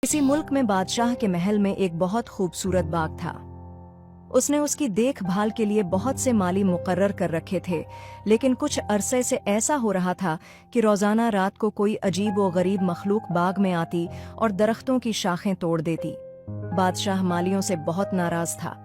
किसी मुल्क में बादशाह के महल में एक बहुत खूबसूरत बाग था। उसने उसकी देखभाल के लिए बहुत से माली मुकर्रर कर रखे थे, लेकिन कुछ अरसे से ऐसा हो रहा था कि रोजाना रात को कोई अजीब व गरीब मखलूक बाग में आती और दरख्तों की शाखें तोड़ देती। बादशाह मालियों से बहुत नाराज था।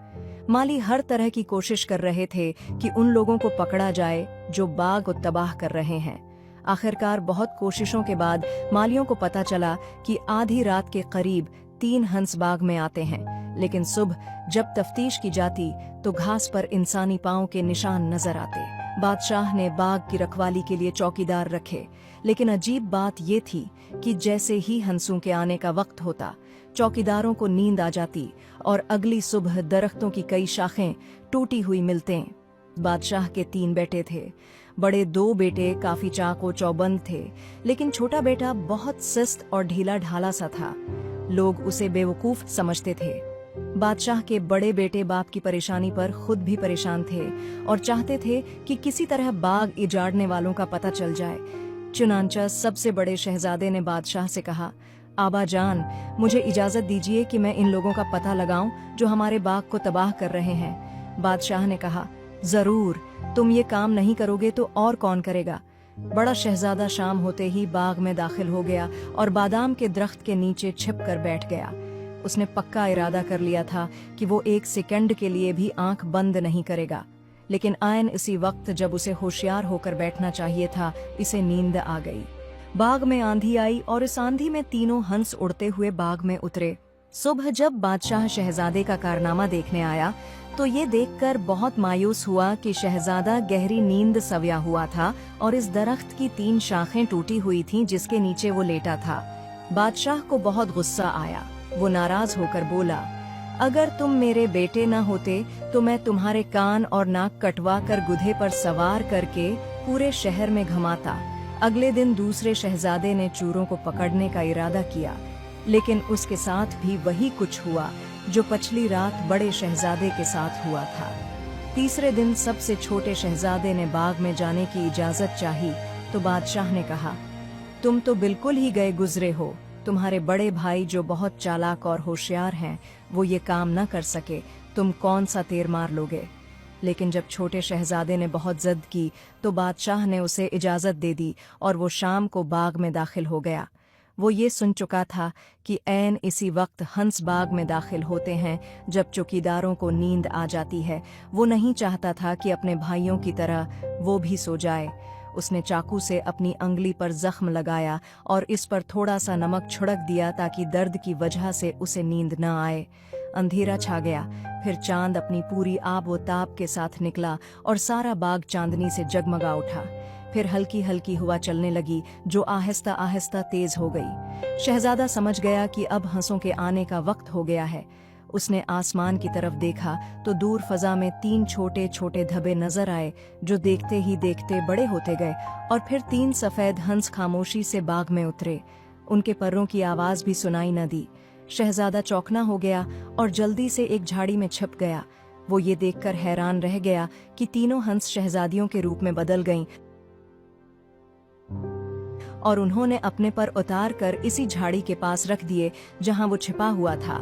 माली हर तरह की कोशिश कर रहे थे कि उन लोगों को पकड़ा जाए जो बाग को तबाह कर रहे हैं। आखिरकार बहुत कोशिशों के बाद मालियों को पता चला कि आधी रात के करीब 3 हंस बाग में आते हैं, लेकिन सुबह जब तफ्तीश की जाती तो घास पर इंसानी पांव के निशान नजर आते। बादशाह ने बाग की रखवाली के लिए चौकीदार रखे, लेकिन अजीब बात ये थी कि जैसे ही हंसों के आने का वक्त होता, चौकीदारों को नींद आ जाती और अगली सुबह दरख्तों की कई शाखें टूटी हुई मिलते। बादशाह के 3 बेटे थे। बड़े 2 बेटे काफी चाको चौबंद थे, लेकिन छोटा बेटा बहुत सुस्त और ढीला ढाला सा था। लोग उसे बेवकूफ समझते थे। बादशाह के बड़े बेटे बाप की परेशानी पर खुद भी परेशान थे और चाहते थे कि किसी तरह बाग उजाड़ने वालों का पता चल जाए। चुनांचा सबसे बड़े शहजादे ने बादशाह से कहा, आबा जान, मुझे इजाजत दीजिए कि मैं इन लोगों का पता लगाऊं जो हमारे बाग को तबाह कर रहे हैं। बादशाह ने कहा, जरूर, तुम ये काम नहीं करोगे तो और कौन करेगा। बड़ा शहजादा शाम होते ही बाग में दाखिल हो गया और बादाम के दरख्त के नीचे छिप कर बैठ गया। उसने पक्का इरादा कर लिया था कि वो 1 सेकंड के लिए भी आंख बंद नहीं करेगा, लेकिन आयन इसी वक्त जब उसे होशियार होकर बैठना चाहिए था, इसे नींद आ गई। बाग में आंधी आई और इस आंधी में तीनों हंस उड़ते हुए बाग में उतरे। सुबह जब बादशाह शहजादे का कारनामा देखने आया तो ये देखकर बहुत मायूस हुआ कि शहजादा गहरी नींद सविया हुआ था और इस दरख्त की 3 शाखें टूटी हुई थीं जिसके नीचे वो लेटा था। बादशाह को बहुत गुस्सा आया। वो नाराज होकर बोला, अगर तुम मेरे बेटे न होते तो मैं तुम्हारे कान और नाक कटवा कर गुधे पर सवार करके पूरे शहर में घुमाता। अगले दिन दूसरे शहजादे ने चोरों को पकड़ने का इरादा किया, लेकिन उसके साथ भी वही कुछ हुआ जो पिछली रात बड़े शहजादे के साथ हुआ था। तीसरे दिन सबसे छोटे शहजादे ने बाग में जाने की इजाजत चाही तो बादशाह ने कहा, तुम तो बिल्कुल ही गए गुजरे हो। तुम्हारे बड़े भाई जो बहुत चालाक और होशियार हैं, वो ये काम न कर सके, तुम कौन सा तीर मार लोगे। लेकिन जब छोटे शहजादे ने बहुत जिद की तो बादशाह ने उसे इजाजत दे दी और वो शाम को बाग में दाखिल हो गया। वो ये सुन चुका था कि ऐन इसी वक्त हंस बाग में दाखिल होते हैं जब चौकीदारों को नींद आ जाती है। वो नहीं चाहता था कि अपने भाइयों की तरह वो भी सो जाए। उसने चाकू से अपनी अंगली पर जख्म लगाया और इस पर थोड़ा सा नमक छिड़क दिया ताकि दर्द की वजह से उसे नींद न आए। अंधेरा छा गया। फिर चांद अपनी पूरी आब व ताब के साथ निकला और सारा बाग चांदनी से जगमगा उठा। फिर हल्की हल्की हवा चलने लगी जो आहिस्ता आहिस्ता तेज हो गई। शहजादा समझ गया कि अब हंसों के आने का वक्त हो गया है। उसने आसमान की तरफ देखा तो दूर फजा में 3 छोटे छोटे धब्बे नजर आए जो देखते ही देखते बड़े होते गए और फिर 3 सफेद हंस खामोशी से बाग में उतरे। उनके परों की आवाज भी सुनाई न दी। शहजादा चौंकना हो गया और जल्दी से एक झाड़ी में छिप गया। वो ये देखकर हैरान रह गया कि तीनों हंस शहजादियों के रूप में बदल गईं और उन्होंने अपने पर उतार कर इसी झाड़ी के पास रख दिए जहां वो छिपा हुआ था।